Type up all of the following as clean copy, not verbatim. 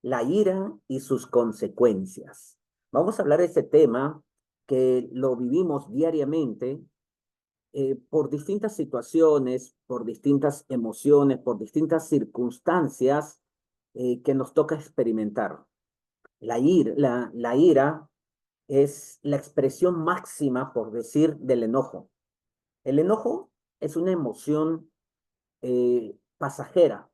La ira y sus consecuencias. Vamos a hablar de este tema que lo vivimos diariamente por distintas situaciones, por distintas emociones, por distintas circunstancias que nos toca experimentar. La ira es la expresión máxima, por decir, del enojo. El enojo es una emoción pasajera.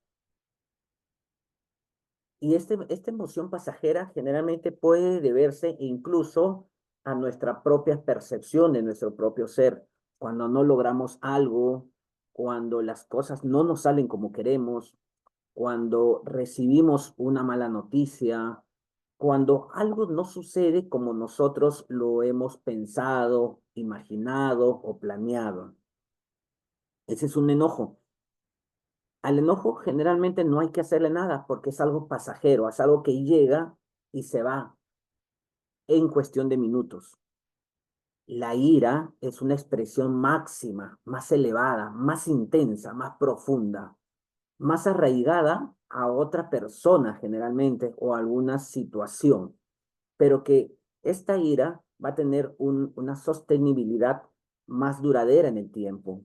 Y esta emoción pasajera generalmente puede deberse incluso a nuestra propia percepción de nuestro propio ser. Cuando no logramos algo, cuando las cosas no nos salen como queremos, cuando recibimos una mala noticia, cuando algo no sucede como nosotros lo hemos pensado, imaginado o planeado. Ese es un enojo. Al enojo generalmente no hay que hacerle nada porque es algo pasajero, es algo que llega y se va en cuestión de minutos. La ira es una expresión máxima, más elevada, más intensa, más profunda, más arraigada a otra persona generalmente o a alguna situación, pero que esta ira va a tener una sostenibilidad más duradera en el tiempo.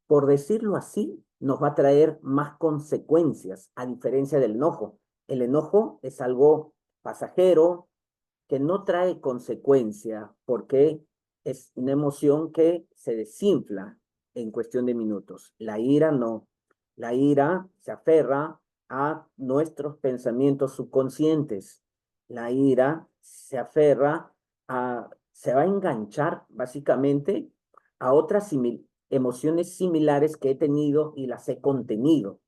Por decirlo así, nos va a traer más consecuencias, a diferencia del enojo. El enojo es algo pasajero que no trae consecuencia porque es una emoción que se desinfla en cuestión de minutos. La ira no. La ira se aferra a nuestros pensamientos subconscientes. La ira se aferra se va a enganchar básicamente a otras emociones similares que he tenido y las he contenido.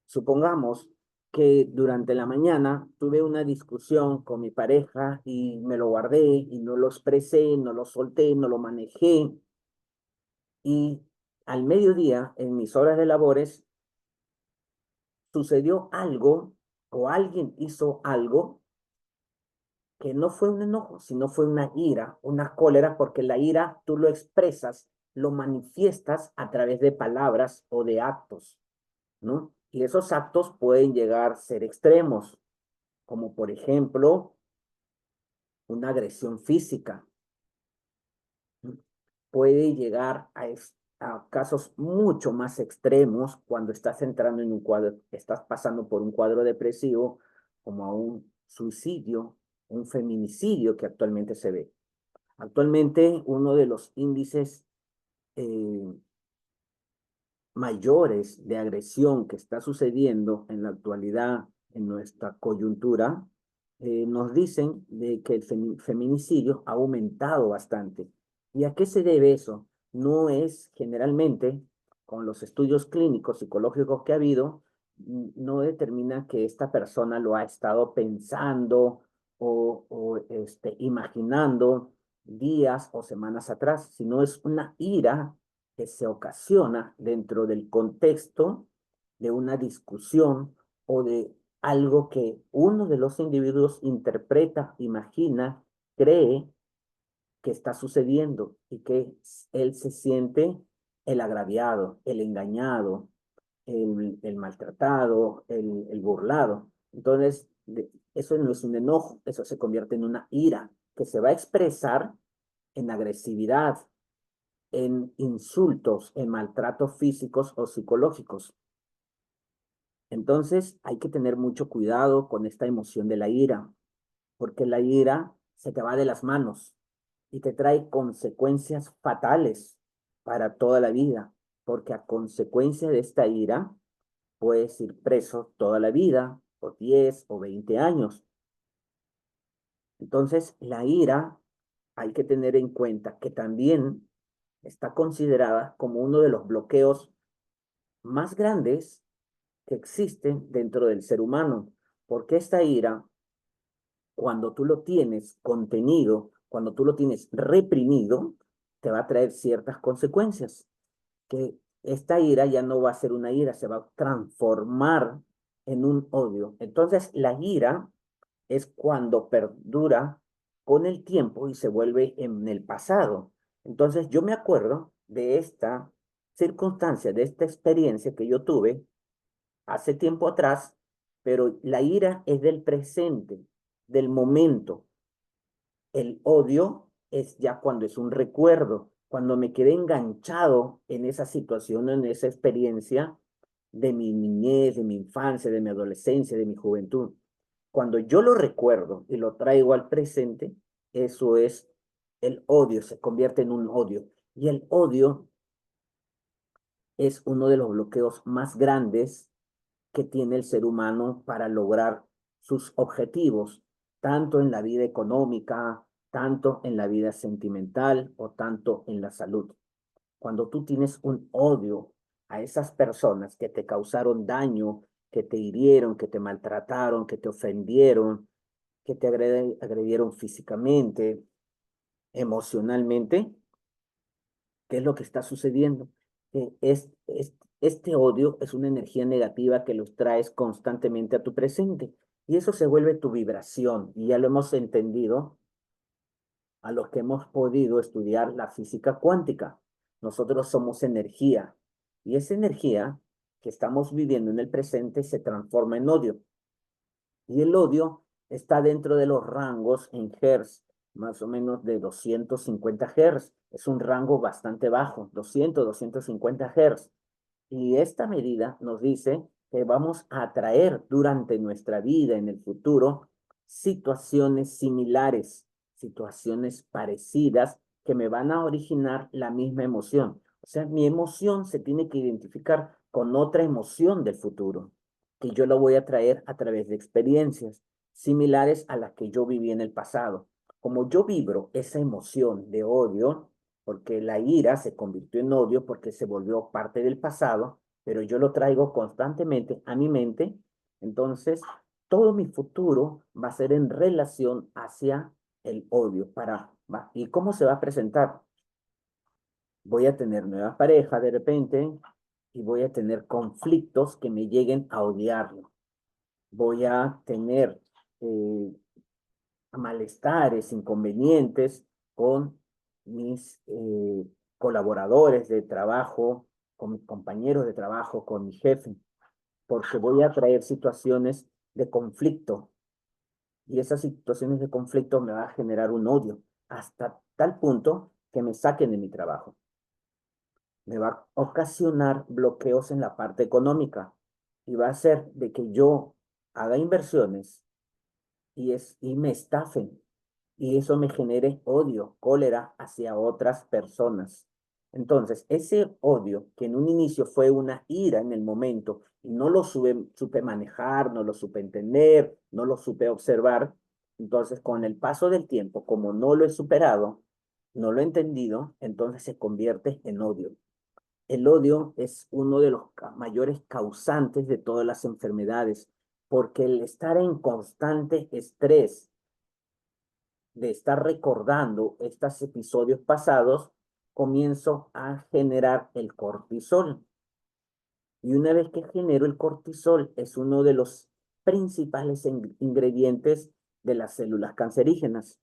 Supongamos que durante la mañana tuve una discusión con mi pareja y me lo guardé y no lo expresé, no lo solté, no lo manejé. Y al mediodía, en mis horas de labores, sucedió algo o alguien hizo algo que no fue un enojo, sino fue una ira, una cólera, porque la ira tú lo expresas, lo manifiestas a través de palabras o de actos, ¿no? Y esos actos pueden llegar a ser extremos, como por ejemplo una agresión física. ¿No? Puede llegar a casos mucho más extremos cuando estás entrando en un cuadro, estás pasando por un cuadro depresivo, como a un suicidio, un feminicidio que actualmente se ve. Actualmente, uno de los índices eh, mayores de agresión que está sucediendo en la actualidad en nuestra coyuntura, nos dicen de que el feminicidio ha aumentado bastante. ¿Y a qué se debe eso? No es generalmente, con los estudios clínicos psicológicos que ha habido, no determina que esta persona lo ha estado pensando o imaginando días o semanas atrás, sino es una ira que se ocasiona dentro del contexto de una discusión o de algo que uno de los individuos interpreta, imagina, cree que está sucediendo y que él se siente el agraviado, el engañado, el maltratado, el burlado. Entonces, eso no es un enojo, eso se convierte en una ira que se va a expresar en agresividad, en insultos, en maltratos físicos o psicológicos. Entonces hay que tener mucho cuidado con esta emoción de la ira, porque la ira se te va de las manos y te trae consecuencias fatales para toda la vida, porque a consecuencia de esta ira puedes ir preso toda la vida, por 10 o 20 años. Entonces, la ira hay que tener en cuenta que también está considerada como uno de los bloqueos más grandes que existen dentro del ser humano, porque esta ira, cuando tú lo tienes contenido, cuando tú lo tienes reprimido, te va a traer ciertas consecuencias, que esta ira ya no va a ser una ira, se va a transformar en un odio. Entonces, la ira es cuando perdura con el tiempo y se vuelve en el pasado. Entonces, yo me acuerdo de esta circunstancia, de esta experiencia que yo tuve hace tiempo atrás, pero la ira es del presente, del momento. El odio es ya cuando es un recuerdo, cuando me quedé enganchado en esa situación, en esa experiencia de mi niñez, de mi infancia, de mi adolescencia, de mi juventud. Cuando yo lo recuerdo y lo traigo al presente, eso es el odio, se convierte en un odio. Y el odio es uno de los bloqueos más grandes que tiene el ser humano para lograr sus objetivos, tanto en la vida económica, tanto en la vida sentimental o tanto en la salud. Cuando tú tienes un odio a esas personas que te causaron daño, que te hirieron, que te maltrataron, que te ofendieron, que te agredieron físicamente, emocionalmente, ¿qué es lo que está sucediendo? Este odio es una energía negativa que los traes constantemente a tu presente y eso se vuelve tu vibración y ya lo hemos entendido a los que hemos podido estudiar la física cuántica. Nosotros somos energía y esa energía que estamos viviendo en el presente se transforma en odio. Y el odio está dentro de los rangos en Hertz, más o menos de 250 Hertz. Es un rango bastante bajo, 250 Hertz. Y esta medida nos dice que vamos a atraer durante nuestra vida en el futuro situaciones similares, situaciones parecidas que me van a originar la misma emoción. O sea, mi emoción se tiene que identificar con otra emoción del futuro, que yo lo voy a traer a través de experiencias similares a las que yo viví en el pasado. Como yo vibro esa emoción de odio, porque la ira se convirtió en odio porque se volvió parte del pasado, pero yo lo traigo constantemente a mi mente, entonces todo mi futuro va a ser en relación hacia el odio. ¿Y cómo se va a presentar? Voy a tener nueva pareja de repente y voy a tener conflictos que me lleguen a odiarlo. Voy a tener malestares, inconvenientes con mis colaboradores de trabajo, con mis compañeros de trabajo, con mi jefe, porque voy a traer situaciones de conflicto y esas situaciones de conflicto me va a generar un odio hasta tal punto que me saquen de mi trabajo. Me va a ocasionar bloqueos en la parte económica y va a hacer de que yo haga inversiones y me estafen y eso me genere odio, cólera hacia otras personas. Entonces, ese odio que en un inicio fue una ira en el momento y no lo supe manejar, no lo supe entender, no lo supe observar, entonces con el paso del tiempo, como no lo he superado, no lo he entendido, entonces se convierte en odio. El odio es uno de los mayores causantes de todas las enfermedades, porque el estar en constante estrés, de estar recordando estos episodios pasados, comienzo a generar el cortisol. Y una vez que genero el cortisol, es uno de los principales ingredientes de las células cancerígenas.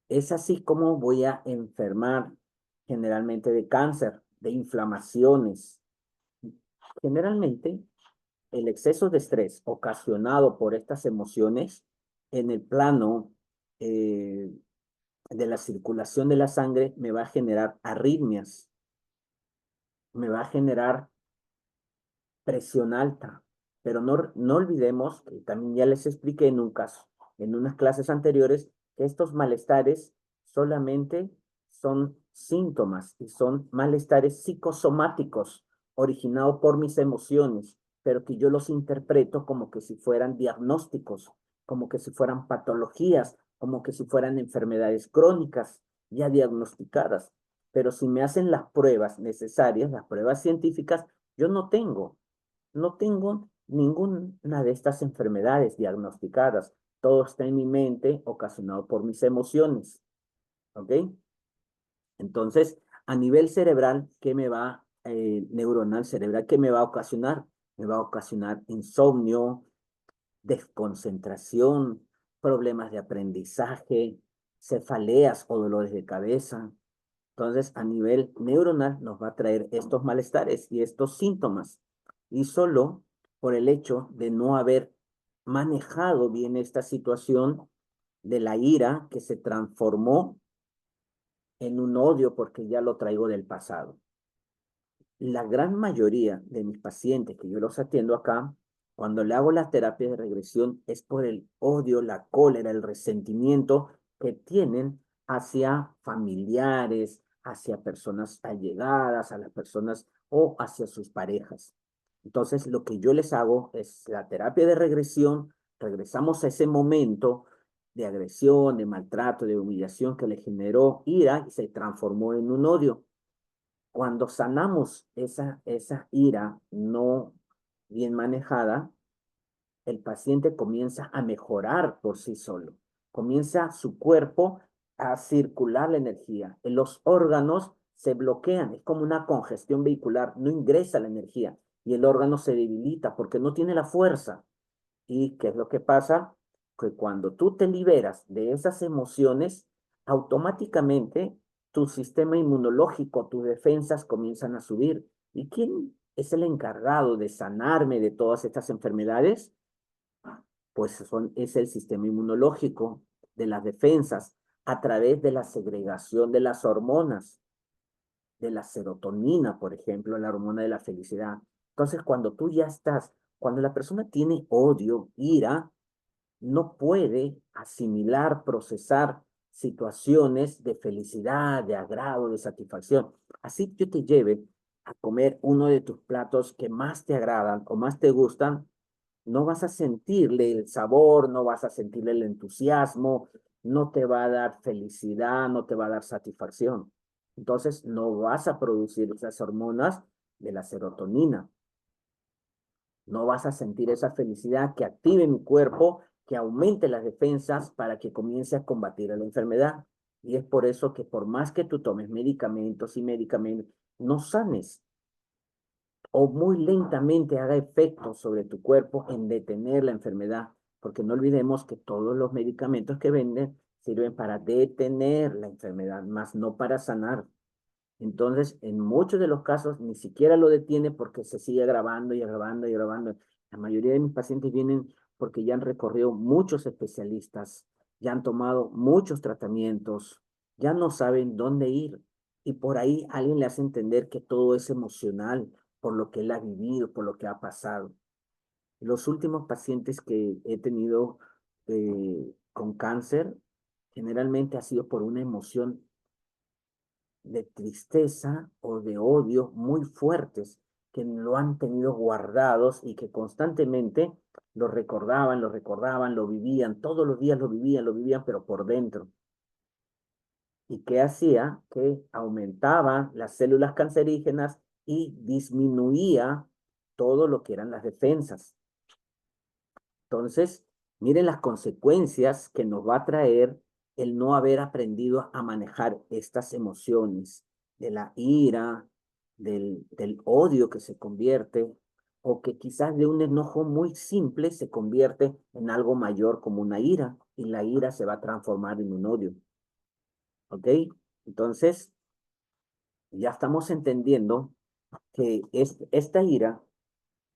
Es así como voy a enfermar generalmente de cáncer, de inflamaciones. Generalmente, el exceso de estrés ocasionado por estas emociones en el plano eh, de la circulación de la sangre me va a generar arritmias, me va a generar presión alta. Pero no olvidemos, que también ya les expliqué en un caso, en unas clases anteriores, que estos malestares solamente son síntomas y son malestares psicosomáticos originados por mis emociones, pero que yo los interpreto como que si fueran diagnósticos, como que si fueran patologías, como que si fueran enfermedades crónicas ya diagnosticadas. Pero si me hacen las pruebas necesarias, las pruebas científicas, yo no tengo ninguna de estas enfermedades diagnosticadas. Todo está en mi mente, ocasionado por mis emociones. ¿Ok? Entonces, a nivel cerebral, ¿qué me va, neuronal cerebral, qué me va a ocasionar? Me va a ocasionar insomnio, desconcentración, problemas de aprendizaje, cefaleas o dolores de cabeza. Entonces, a nivel neuronal nos va a traer estos malestares y estos síntomas. y solo por el hecho de no haber manejado bien esta situación de la ira que se transformó en un odio porque ya lo traigo del pasado. La gran mayoría de mis pacientes que yo los atiendo acá, cuando le hago la terapia de regresión, es por el odio, la cólera, el resentimiento que tienen hacia familiares, hacia personas allegadas, a las personas o hacia sus parejas. Entonces, lo que yo les hago es la terapia de regresión, regresamos a ese momento de agresión, de maltrato, de humillación que le generó ira y se transformó en un odio. Cuando sanamos esa ira no bien manejada, el paciente comienza a mejorar por sí solo. Comienza su cuerpo a circular la energía. En los órganos se bloquean, es como una congestión vehicular, no ingresa la energía y el órgano se debilita porque no tiene la fuerza. ¿Y qué es lo que pasa? Que cuando tú te liberas de esas emociones, automáticamente tu sistema inmunológico, tus defensas comienzan a subir. ¿Y quién es el encargado de sanarme de todas estas enfermedades? Pues es el sistema inmunológico, de las defensas, a través de la segregación de las hormonas, de la serotonina, por ejemplo, la hormona de la felicidad. Entonces, cuando la persona tiene odio, ira, no puede asimilar, procesar situaciones de felicidad, de agrado, de satisfacción. Así yo te lleve a comer uno de tus platos que más te agradan o más te gustan, no vas a sentirle el sabor, no vas a sentirle el entusiasmo, no te va a dar felicidad, no te va a dar satisfacción. Entonces no vas a producir esas hormonas de la serotonina. No vas a sentir esa felicidad que active mi cuerpo, que aumente las defensas para que comience a combatir a la enfermedad. Y es por eso que por más que tú tomes medicamentos y medicamentos, no sanes o muy lentamente haga efecto sobre tu cuerpo en detener la enfermedad. Porque no olvidemos que todos los medicamentos que venden sirven para detener la enfermedad, más no para sanar. Entonces, en muchos de los casos ni siquiera lo detiene porque se sigue agravando y agravando y agravando. La mayoría de mis pacientes vienen porque ya han recorrido muchos especialistas, ya han tomado muchos tratamientos, ya no saben dónde ir. Y por ahí alguien le hace entender que todo es emocional, por lo que él ha vivido, por lo que ha pasado. Los últimos pacientes que he tenido con cáncer, generalmente ha sido por una emoción de tristeza o de odio muy fuertes que lo han tenido guardados y que constantemente lo recordaban, lo vivían, todos los días lo vivían, pero por dentro. ¿Y qué hacía? Que aumentaba las células cancerígenas y disminuía todo lo que eran las defensas. Entonces, miren las consecuencias que nos va a traer el no haber aprendido a manejar estas emociones de la ira, del odio que se convierte, o que quizás de un enojo muy simple se convierte en algo mayor como una ira, y la ira se va a transformar en un odio. ¿Ok? Entonces, ya estamos entendiendo que esta ira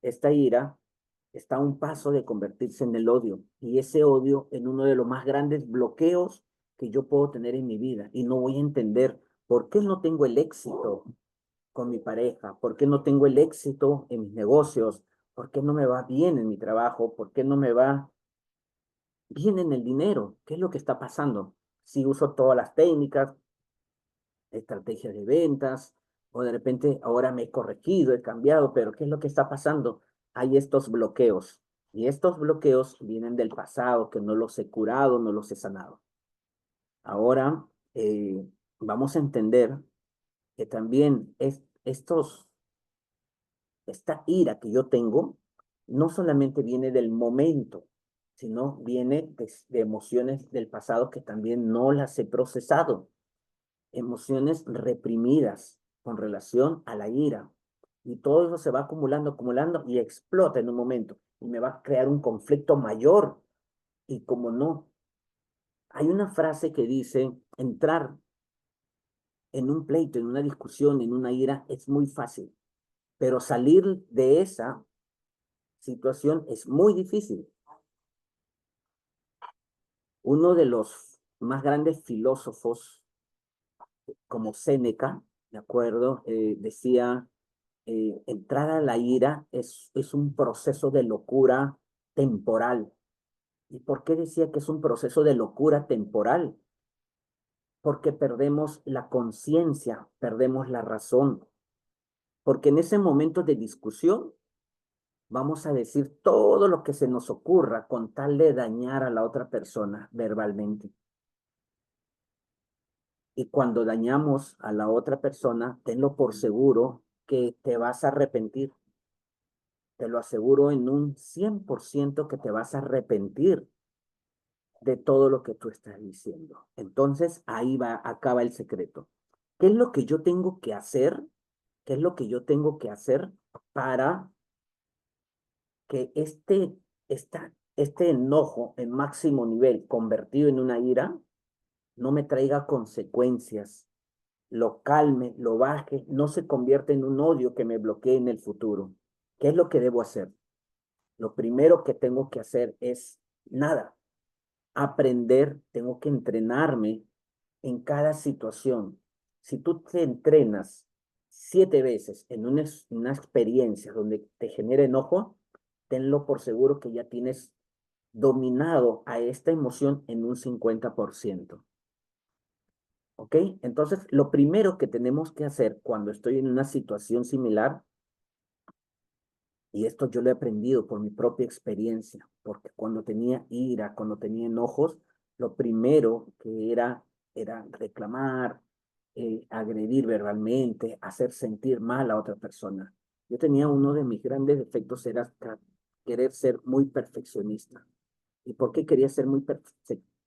está a un paso de convertirse en el odio y ese odio en uno de los más grandes bloqueos que yo puedo tener en mi vida y no voy a entender por qué no tengo el éxito con mi pareja, por qué no tengo el éxito en mis negocios, por qué no me va bien en mi trabajo, por qué no me va bien en el dinero, qué es lo que está pasando. Si uso todas las técnicas, estrategias de ventas, o de repente ahora me he corregido, he cambiado, pero ¿qué es lo que está pasando? Hay estos bloqueos, y estos bloqueos vienen del pasado, que no los he curado, no los he sanado. Ahora vamos a entender que también esta ira que yo tengo no solamente viene del momento, sino viene de emociones del pasado que también no las he procesado, emociones reprimidas con relación a la ira. Y todo eso se va acumulando, acumulando y explota en un momento y me va a crear un conflicto mayor. Y como no, hay una frase que dice, entrar en un pleito, en una discusión, en una ira, es muy fácil, pero salir de esa situación es muy difícil. Uno de los más grandes filósofos, como Séneca, ¿de acuerdo? Decía, entrar a la ira es un proceso de locura temporal. ¿Y por qué decía que es un proceso de locura temporal? Porque perdemos la conciencia, perdemos la razón, porque en ese momento de discusión vamos a decir todo lo que se nos ocurra con tal de dañar a la otra persona verbalmente. Y cuando dañamos a la otra persona, tenlo por seguro que te vas a arrepentir. Te lo aseguro en un 100% que te vas a arrepentir de todo lo que tú estás diciendo. Entonces, ahí va, acaba el secreto. ¿Qué es lo que yo tengo que hacer? ¿Qué es lo que yo tengo que hacer para que este enojo en máximo nivel convertido en una ira no me traiga consecuencias, lo calme, lo baje, no se convierta en un odio que me bloquee en el futuro? ¿Qué es lo que debo hacer? Lo primero que tengo que hacer es nada, aprender, tengo que entrenarme en cada situación. Si tú te entrenas 7 veces en una experiencia donde te genera enojo, tenlo por seguro que ya tienes dominado a esta emoción en un 50%. ¿Ok? Entonces, lo primero que tenemos que hacer cuando estoy en una situación similar, y esto yo lo he aprendido por mi propia experiencia, porque cuando tenía ira, cuando tenía enojos, lo primero que era reclamar, agredir verbalmente, hacer sentir mal a otra persona. Yo tenía uno de mis grandes defectos, era querer ser muy perfeccionista. ¿Y por qué quería ser muy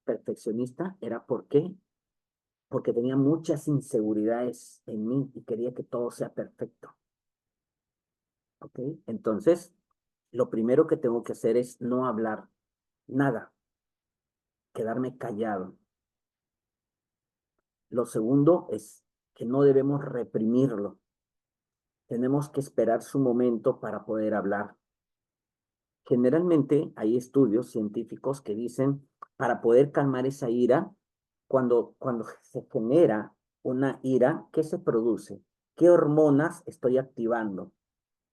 perfeccionista? Era porque tenía muchas inseguridades en mí y quería que todo sea perfecto. ¿Ok? Entonces, lo primero que tengo que hacer es no hablar nada, quedarme callado. Lo segundo es que no debemos reprimirlo. Tenemos que esperar su momento para poder hablar. Generalmente hay estudios científicos que dicen, para poder calmar esa ira, cuando se genera una ira, ¿qué se produce? ¿Qué hormonas estoy activando?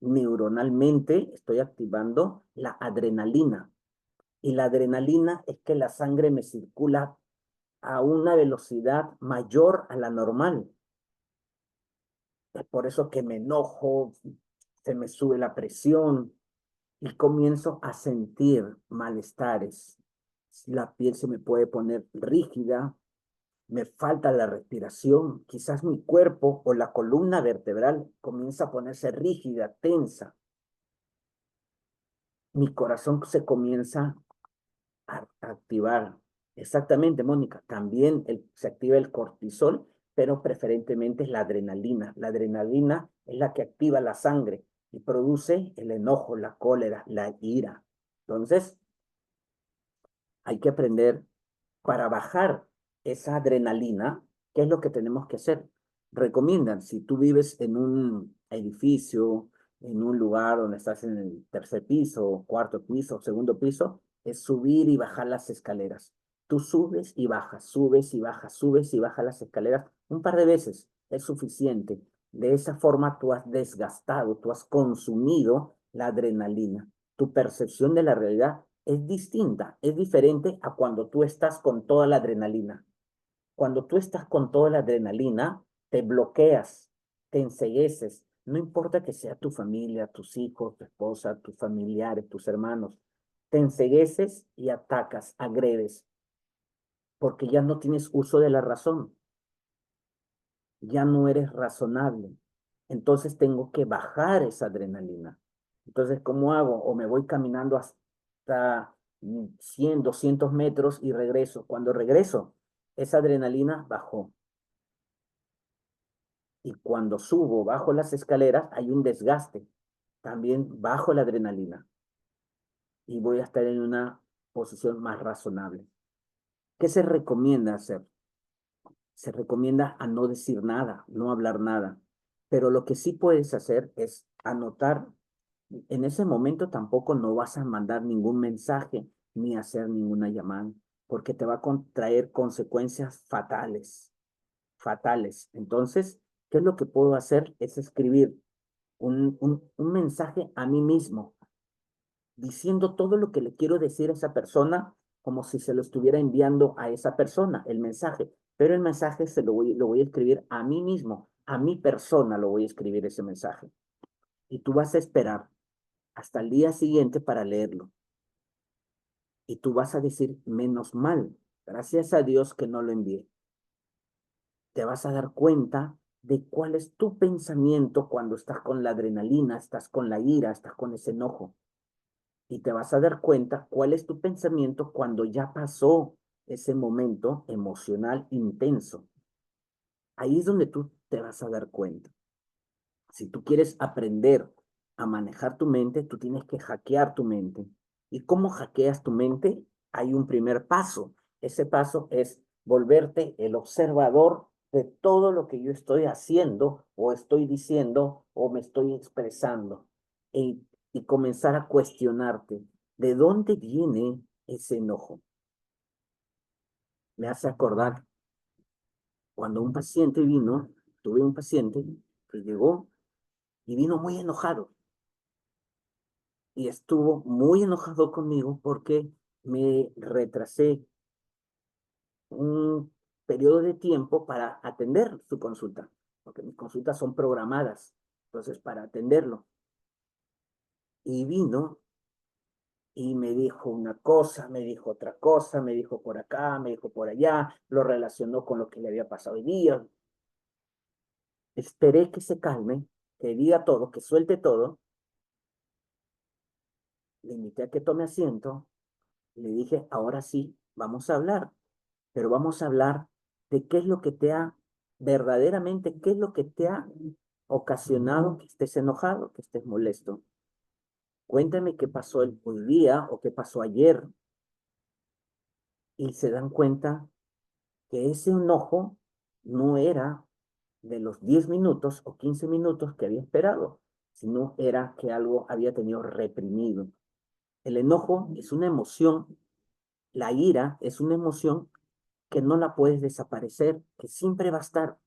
Neuronalmente estoy activando la adrenalina. Y la adrenalina es que la sangre me circula a una velocidad mayor a la normal. Es por eso que me enojo, se me sube la presión y comienzo a sentir malestares. La piel se me puede poner rígida, me falta la respiración, quizás mi cuerpo o la columna vertebral comienza a ponerse rígida, tensa. Mi corazón se comienza a activar. Exactamente, Mónica. También se activa el cortisol, pero preferentemente es la adrenalina. La adrenalina es la que activa la sangre y produce el enojo, la cólera, la ira. Entonces, hay que aprender para bajar esa adrenalina. ¿Qué es lo que tenemos que hacer? Recomiendan, si tú vives en un edificio, en un lugar donde estás en el tercer piso, cuarto piso, segundo piso, es subir y bajar las escaleras. Tú subes y bajas, subes y bajas, subes y bajas las escaleras un par de veces. Es suficiente. De esa forma tú has desgastado, tú has consumido la adrenalina. Tu percepción de la realidad es distinta, es diferente a cuando tú estás con toda la adrenalina. Cuando tú estás con toda la adrenalina, te bloqueas, te encegueces. No importa que sea tu familia, tus hijos, tu esposa, tus familiares, tus hermanos. Te encegueces y atacas, agredes, porque ya no tienes uso de la razón, ya no eres razonable. Entonces tengo que bajar esa adrenalina. Entonces, ¿cómo hago? O me voy caminando hasta 100, 200 metros y regreso. Cuando regreso, esa adrenalina bajó. Y cuando subo, bajo las escaleras, hay un desgaste. También bajo la adrenalina y voy a estar en una posición más razonable. ¿Qué se recomienda hacer? Se recomienda a no decir nada, no hablar nada. Pero lo que sí puedes hacer es anotar. En ese momento tampoco no vas a mandar ningún mensaje ni hacer ninguna llamada, porque te va a contraer consecuencias fatales, fatales. Entonces, ¿qué es lo que puedo hacer? Es escribir un mensaje a mí mismo, diciendo todo lo que le quiero decir a esa persona, como si se lo estuviera enviando a esa persona, el mensaje. Pero el mensaje lo voy a escribir a mí mismo, a mi persona lo voy a escribir ese mensaje. Y tú vas a esperar hasta el día siguiente para leerlo. Y tú vas a decir, menos mal, gracias a Dios que no lo envié. Te vas a dar cuenta de cuál es tu pensamiento cuando estás con la adrenalina, estás con la ira, estás con ese enojo. Y te vas a dar cuenta cuál es tu pensamiento cuando ya pasó ese momento emocional intenso. Ahí es donde tú te vas a dar cuenta. Si tú quieres aprender a manejar tu mente, tú tienes que hackear tu mente. ¿Y cómo hackeas tu mente? Hay un primer paso. Ese paso es volverte el observador de todo lo que yo estoy haciendo o estoy diciendo o me estoy expresando. Y comenzar a cuestionarte, ¿de dónde viene ese enojo? Me hace acordar cuando un paciente vino, tuve un paciente que llegó y vino muy enojado y estuvo muy enojado conmigo porque me retrasé un periodo de tiempo para atender su consulta, porque mis consultas son programadas, entonces para atenderlo. Y vino y me dijo una cosa, me dijo otra cosa, me dijo por acá, me dijo por allá, lo relacionó con lo que le había pasado hoy día. Esperé que se calme, que diga todo, que suelte todo, le invité a que tome asiento, le dije, ahora sí, vamos a hablar, pero vamos a hablar de qué es lo que te ha, verdaderamente, qué es lo que te ha ocasionado que estés enojado, que estés molesto. Cuéntame qué pasó hoy día o qué pasó ayer. Y se dan cuenta que ese enojo no era de los 10 minutos o 15 minutos que había esperado, sino era que algo había tenido reprimido. El enojo es una emoción, la ira es una emoción que no la puedes desaparecer, que siempre va a estar,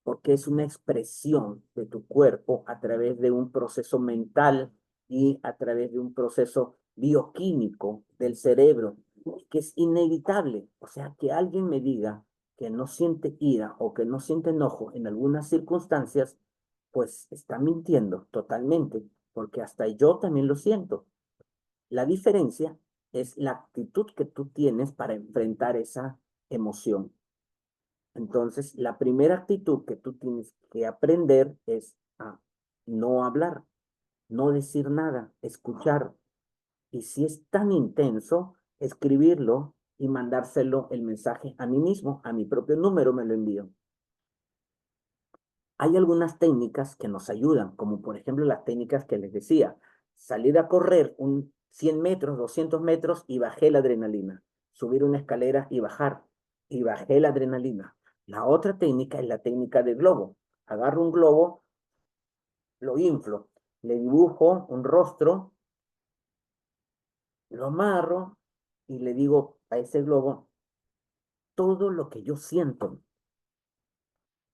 porque es una expresión de tu cuerpo a través de un proceso mental y a través de un proceso bioquímico del cerebro, que es inevitable. O sea, que alguien me diga que no siente ira o que no siente enojo en algunas circunstancias, pues está mintiendo totalmente, porque hasta yo también lo siento. La diferencia es la actitud que tú tienes para enfrentar esa emoción. Entonces, la primera actitud que tú tienes que aprender es a no hablar, no decir nada, escuchar. Y si es tan intenso, escribirlo y mandárselo el mensaje a mí mismo, a mi propio número me lo envío. Hay algunas técnicas que nos ayudan, como por ejemplo las técnicas que les decía, salir a correr 100 metros, 200 metros y bajé la adrenalina, subir una escalera y bajar, y bajé la adrenalina. La otra técnica es la técnica del globo. Agarro un globo, lo inflo, le dibujo un rostro, lo amarro y le digo a ese globo todo lo que yo siento,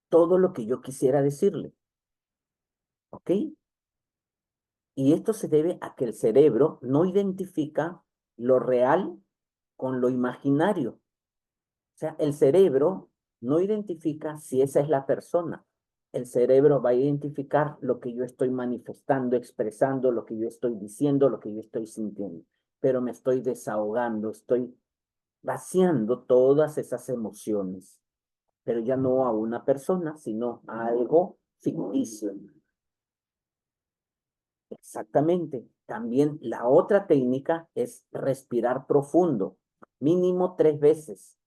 todo lo que yo quisiera decirle, ¿ok? Y esto se debe a que el cerebro no identifica lo real con lo imaginario. O sea, el cerebro no identifica si esa es la persona. El cerebro va a identificar lo que yo estoy manifestando, expresando, lo que yo estoy diciendo, lo que yo estoy sintiendo. Pero me estoy desahogando, estoy vaciando todas esas emociones, pero ya no a una persona, sino a algo ficticio. Exactamente. También la otra técnica es respirar profundo, mínimo 3 veces.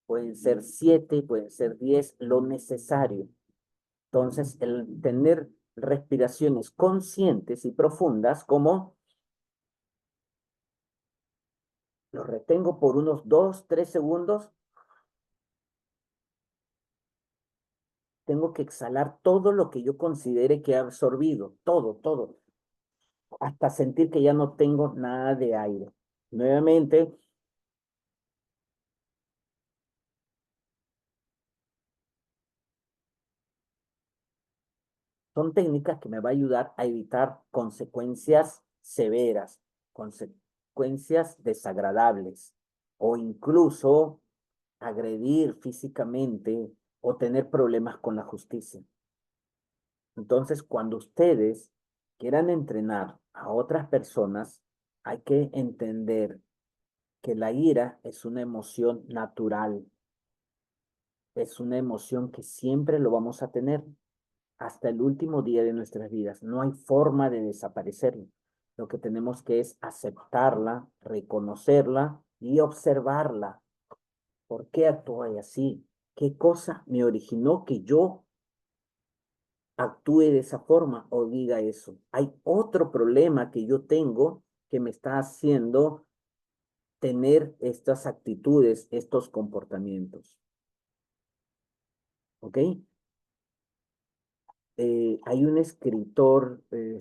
Pueden ser 7, pueden ser 10, lo necesario. Entonces, el tener respiraciones conscientes y profundas, como lo retengo por unos 2, 3 segundos tengo que exhalar todo lo que yo considere que he absorbido, todo, todo, hasta sentir que ya no tengo nada de aire. Nuevamente, son técnicas que me va a ayudar a evitar consecuencias severas, consecuencias desagradables o incluso agredir físicamente o tener problemas con la justicia. Entonces, cuando ustedes quieran entrenar a otras personas, hay que entender que la ira es una emoción natural, es una emoción que siempre lo vamos a tener hasta el último día de nuestras vidas. No hay forma de desaparecerla. Lo que tenemos que es aceptarla, reconocerla y observarla. ¿Por qué actúe así? ¿Qué cosa me originó que yo actúe de esa forma o diga eso? Hay otro problema que yo tengo que me está haciendo tener estas actitudes, estos comportamientos. ¿Ok? Hay un escritor que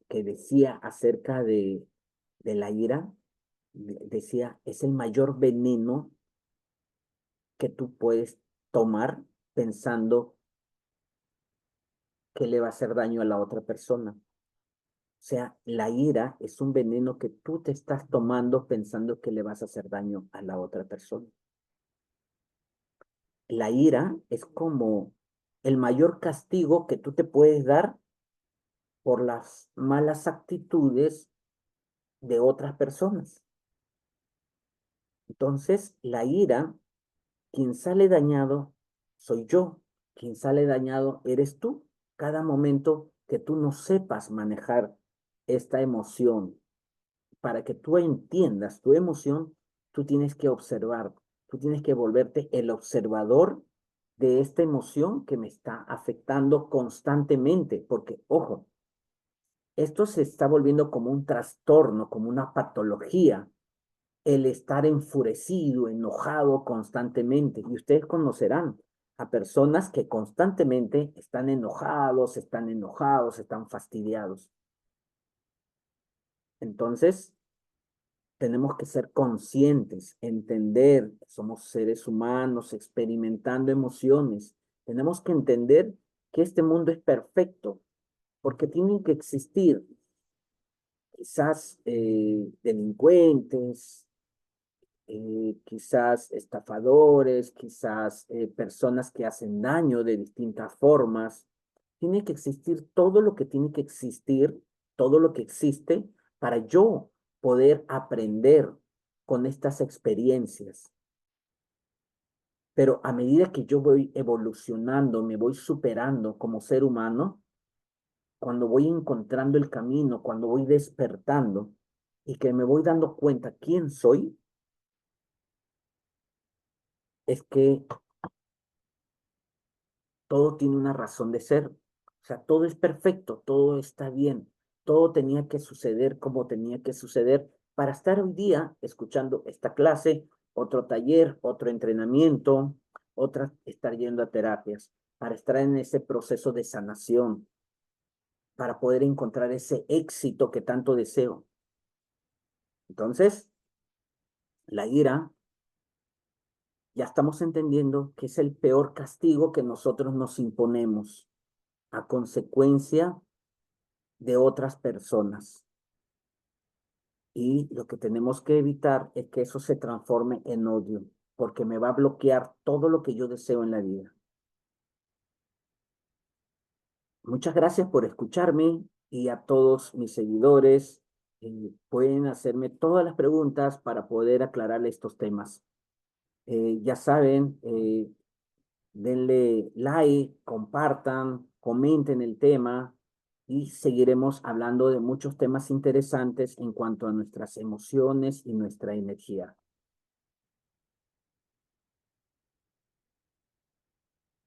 decía acerca de la ira, decía, es el mayor veneno que tú puedes tomar pensando que le va a hacer daño a la otra persona. O sea, la ira es un veneno que tú te estás tomando pensando que le vas a hacer daño a la otra persona. La ira es como el mayor castigo que tú te puedes dar por las malas actitudes de otras personas. Entonces, la ira, quien sale dañado soy yo, quien sale dañado eres tú. Cada momento que tú no sepas manejar esta emoción, para que tú entiendas tu emoción, tú tienes que observar, tú tienes que volverte el observador de esta emoción que me está afectando constantemente, porque, ojo, esto se está volviendo como un trastorno, como una patología, el estar enfurecido, enojado constantemente. Y ustedes conocerán a personas que constantemente están enojados, están fastidiados. Entonces, tenemos que ser conscientes, entender, somos seres humanos experimentando emociones. Tenemos que entender que este mundo es perfecto, porque tienen que existir quizás delincuentes, quizás estafadores, quizás personas que hacen daño de distintas formas. Tiene que existir todo lo que tiene que existir, todo lo que existe para yo poder aprender con estas experiencias. Pero a medida que yo voy evolucionando, me voy superando como ser humano, cuando voy encontrando el camino, cuando voy despertando y que me voy dando cuenta quién soy, es que todo tiene una razón de ser. O sea, todo es perfecto, todo está bien, todo tenía que suceder como tenía que suceder para estar hoy día escuchando esta clase, otro taller, otro entrenamiento, otra, estar yendo a terapias, para estar en ese proceso de sanación, para poder encontrar ese éxito que tanto deseo. Entonces, la ira, ya estamos entendiendo que es el peor castigo que nosotros nos imponemos a consecuencia de otras personas. Y lo que tenemos que evitar es que eso se transforme en odio, porque me va a bloquear todo lo que yo deseo en la vida. Muchas gracias por escucharme y a todos mis seguidores. Pueden hacerme todas las preguntas para poder aclarar estos temas. Ya saben, denle like, compartan, comenten el tema y seguiremos hablando de muchos temas interesantes en cuanto a nuestras emociones y nuestra energía.